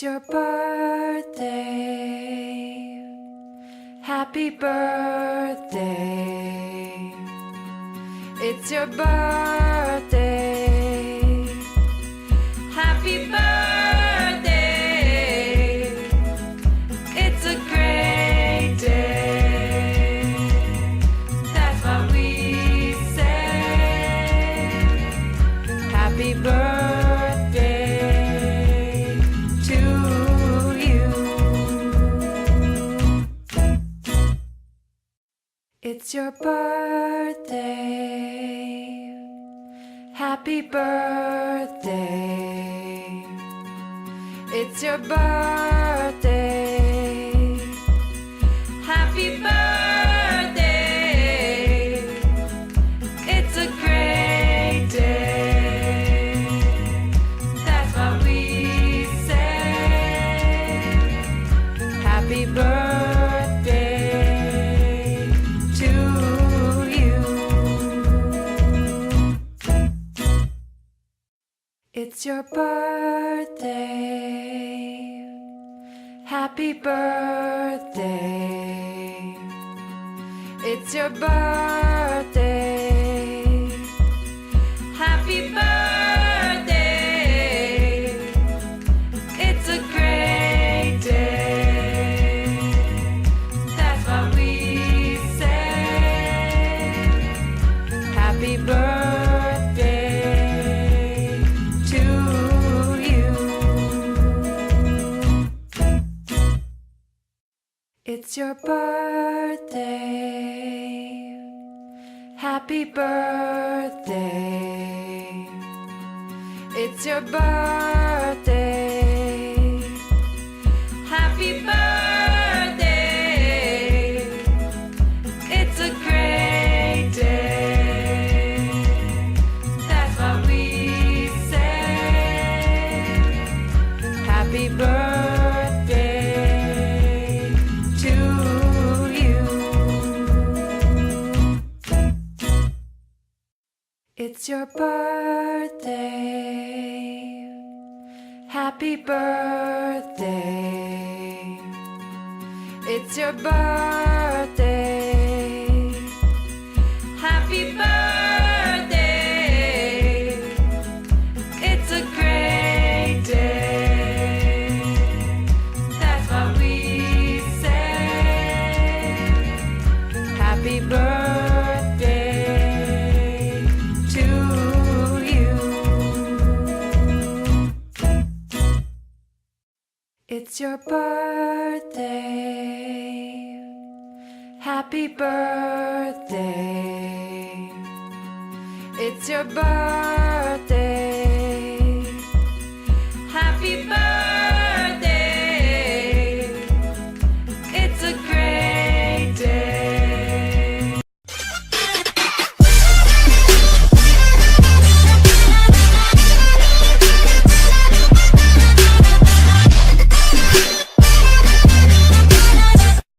It's your birthday. Happy birthday. It's your birthday. Happy birthday. It's a great day. That's what we say. Happy birthday to you. It's your birthday. Happy birthday. It's your birthday. Happy birthday. It's a great day. That's what we say. Happy birthday to you. It's your birthday. Happy birthday. It's your birthday. Happy birthday. It's a great day. That's what we say. Happy birthday to you. It's your birthday. Happy birthday. It's your birthday. Happy birthday. It's a great day. That's what we say. Happy birthday to you. It's your birthday. Happy birthday. It's your birthday. Happy birthday. It's a great day. That's what we say. Happy birthday to you. It's your birthday. Happy birthday. It's your birthday.